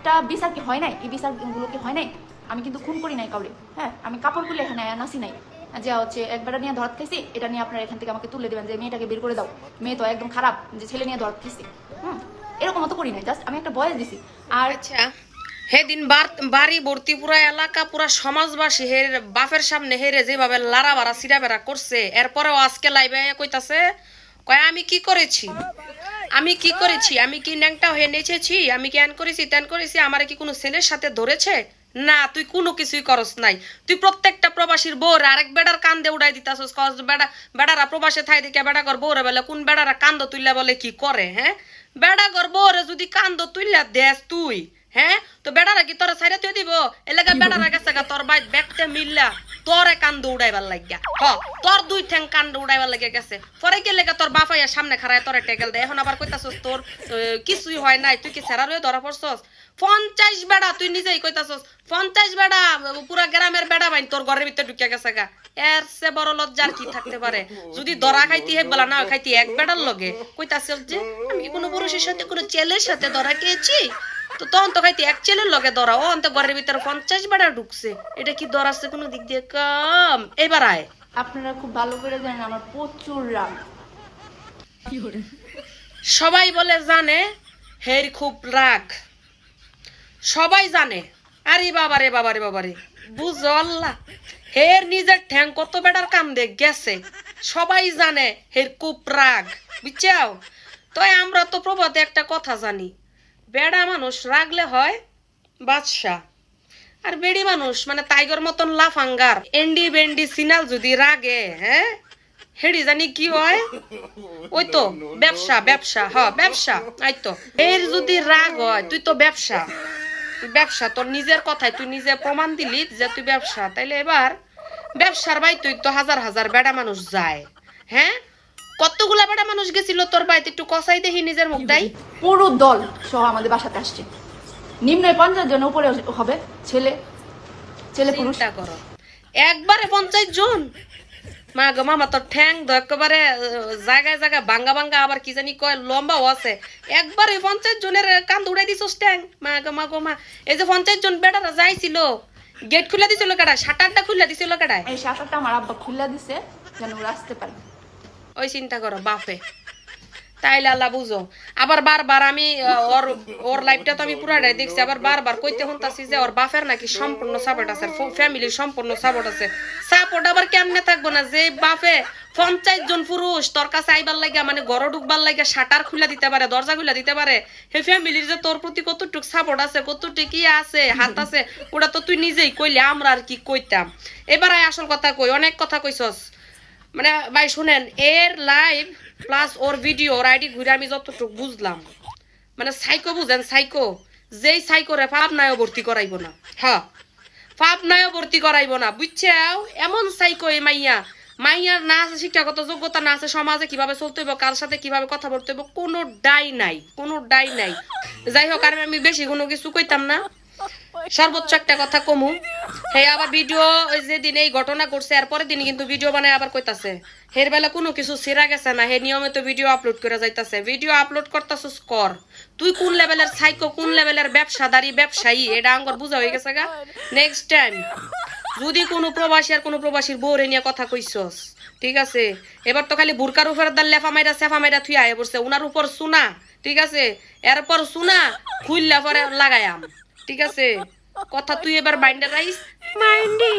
একটা বিচার কি হয় নাই? এই বিচারগুলো কি হয় নাই? আমি কিন্তু খুন করি নাই কাউরে। হ্যাঁ, আমি কাপড় খুলে এখানে নাসি নাই যে হচ্ছে এক বেটা নিয়ে ধরাত খাইছি, এটা নিয়ে আপনারা এখান থেকে আমাকে তুলে দেবেন যে মেয়েটাকে বের করে দাও, মেয়ে তো একদম খারাপ, যে ছেলে নিয়ে ধরাত খাইছি। এরকম তো করি নাই, জাস্ট আমি একটা বয়স দিছি। আর আচ্ছা, সেদিন বাড়ি ভর্তি পুরা এলাকা পুরা সমাজবাসী হের বাপের সামনে হেরে যেভাবে লারা বাড়া সিরা বেড়া করছে, এরপরেও আজকে লাইভে কইতাছে কয় আমি কি করেছি, আমি কি করেছি, আমি কি ন্যাংটা হয়ে নেচেছি, আমি কি এন করেছি তেন করেছি, আমারে কি কোনো ছেলের সাথে ধরেছে? না, তুই কোনো কিছুই করস নাই। তুই প্রত্যেকটা প্রবাসীর বউর আরেক বেড়ার কান্দে উড়াই দিতাছস, কস বেড়ারা প্রবাসে থাই দিকে বেড়া কর বউরে বলে কোন বেড়ারা কান্দ তুইলা বলে কি করে? হ্যাঁ, বেড়া কর বউরে যদি কান্দ তুইলা দেস তুই, হ্যাঁ, তো বেড়ারা কি তোরা ছাইরা তুই দিব? এলাকা বেড়ারা গেছে গা তোর বাইত ব্যাগতে মিললা তোরে কান্দ উড়াইবার লাগিয়া, তোর দুই ঠ্যাং কান্দ উড়াইবার লাগে গেছে। পরে কে লেগে তোর বাপাইয়া সামনে খাড়ায় তোরে টেকেল দেয়, এখন আবার কইতাছস তোর কিছুই হয় নাই, তুই কি সেরা রয়ে ধরা পড়ছস? 50 বেড়া, তুই নিজেই কইতাছস 50 বেড়া পুরা গ্রামের বেড়া বাইন তোর ঘরের ভিতরে ঢুকিয়া গেছে গা। এর সে বড় লজ্জার কি থাকতে পারে? যদি ধরা খাইতি হে বলা না খাইতি এক বেড়ার লগে কইতাছস যে আমি কোনো পুরুষের সাথে কোনো ছেলের সাথে ধরা খেয়েছি, তো তখন তো খাইতি এক ছেলের লগে ধরা, ও অন্ত ঘরের ভিতরে 50 বেড়া ঢুকছে, এটা কি ধরাচ্ছে কোনো দিক দিয়ে কম? এবার আয়। আপনারা খুব ভালো করে জানেন আমার প্রচুর রাগ। সবাই বলে জানে হের খুব রাগ, সবাই জানে। আরে বাবারে বাবারে বাবারে, বুঝো আল্লাহ, হের নিজের ঠ্যাং কত বেটার কান্দে গেছে, সবাই জানে হের খুব রাগ, বুঝছাও? তো আমরা তো প্রবাদে একটা কথা জানি, বেড়া মানুষ রাগলে হয় বাদশা, আর বেড়ি মানুষ মানে টাইগর মতন লাফাঙ্গার এন্ডি বেন্ডি সিনাল যদি রাগে, হ্যাঁ, হেডি জানি কি হয়? ওই তো ব্যবসা, ব্যবসা, ব্যবসা। আই তো এর যদি রাগ হয় তুই তো ব্যবসা, ব্যবসা তোর নিজের কথায় তুই নিজে প্রমাণ দিলি যে তুই ব্যবসা, তাইলে এবার ব্যবসার ভাই তুই তো হাজার হাজার বেড়া মানুষ যায়, হ্যাঁ, কতগুলা বেড়া মানুষ গেছিল তোর বাড়িতে, একটু কষাই দেখি নিজের মুখটাই। পুরো দল সহ আমাদের বাসাতে আসছে, নিম্ন 50 জন, উপরে হবে ছেলে ছেলে পুরুষ। চিন্তা করো, একবারে 50 জন। মা গো মামা, তোর ঠ্যাং তো একেবারে জায়গায় জায়গায় ভাঙ্গা ভাঙ্গা, আবার কি জানি কয় লম্বাও আছে, একবারে 50 জনের কান্দ উড়াই দিছস ঠ্যাং। মা গো মা, এই যে 50 জন বেটারা যাইছিল, গেট খুলে দিছিল কেডা? শাটারটা খুলে দিছিল কেডা? এই শাটারটা আমার আব্বা খুলে দিছে যেন ওরা আসতে পারে। ওই চিন্তা করো বাপে, তাইলে আল্লাহ বুঝো। আবার বারবার আমি ওর ওর লাইফটা তো আমি পুরাটাই দেখছি, আবার বারবার কইতে হন্তাছি যে ওর বাপের নাকি সম্পূর্ণ সাপোর্ট আছে, ফ্যামিলির সম্পূর্ণ সাপোর্ট আছে। সাপোর্ট আবার কেমনে থাকবো না, যে বাপে 50 জন পুরুষ তোর কাছে আইবার লাগে, মানে ঘর ঢুকবার লাগে শাটার খুলে দিতে পারে, দরজা খুলে দিতে পারে, হে ফ্যামিলির যে তোর প্রতি কতটুক সাপোর্ট আছে, কতটুক কি আছে, হাত আছে, ওটা তো তুই নিজেই কইলে, আমরা আর কি কইতাম। এবার আসল কথা কই, অনেক কথা কইছস, মানে ভাই শুনেন, এর লাইভ প্লাস ওর ভিডিও ওর আইডি ঘুরে আমি যতটুকু বুঝলাম, মানে সাইকো, বুঝেন সাইকো, যেই সাইকোরে পাবনায়ও ভর্তি করাইব না, হ্যাঁ, পাবনায়ও ভর্তি করাইব না, বুঝছাও? এমন সাইকো এই মাইয়া, মাইয়ার না আছে শিক্ষাগত যোগ্যতা, না আছে সমাজে কিভাবে চলতে হইব, কার সাথে কিভাবে কথা বলতে হইব, কোনো ডাই নাই, কোনো ডাই নাই। যাই হোক, আর আমি বেশি কোনো কিছু কইতাম না, সর্বোচ্চ একটা কথা কমু। হ্যাঁ, আবার ভিডিও ওই যেদিন এই ঘটনা ঘটছে এরপরের দিন কিন্তু ভিডিও বানায় আবার কইতাছে হের বেলা কোনো কিছু ছেড়া গেছে না, হে নিয়মিত ভিডিও আপলোড করে যাইতাছে। ভিডিও আপলোড করতাছস কর, তুই কোন লেভেলের সাইকো, কোন লেভেলের ব্যবসাদারি ব্যবসায়ী, এটা আঙ্গর বুঝা হয়ে গেছে গা। নেক্সট টাইম যদি কোনো প্রবাসী আর কোনো প্রবাসীর বউরে নিয়ে কথা কইছস, ঠিক আছে, এবার তো খালি বুরকার উপর দাল লেফা মাইরা সেফা মাইরা থুই আয় পড়ছে, উনার উপর সুনা, ঠিক আছে, এরপর সুনা খুললা পরে লাগায়াম, ঠিক আছে, কথা তুই এবার মাইন্ডে রাইস, মাইন্ডে।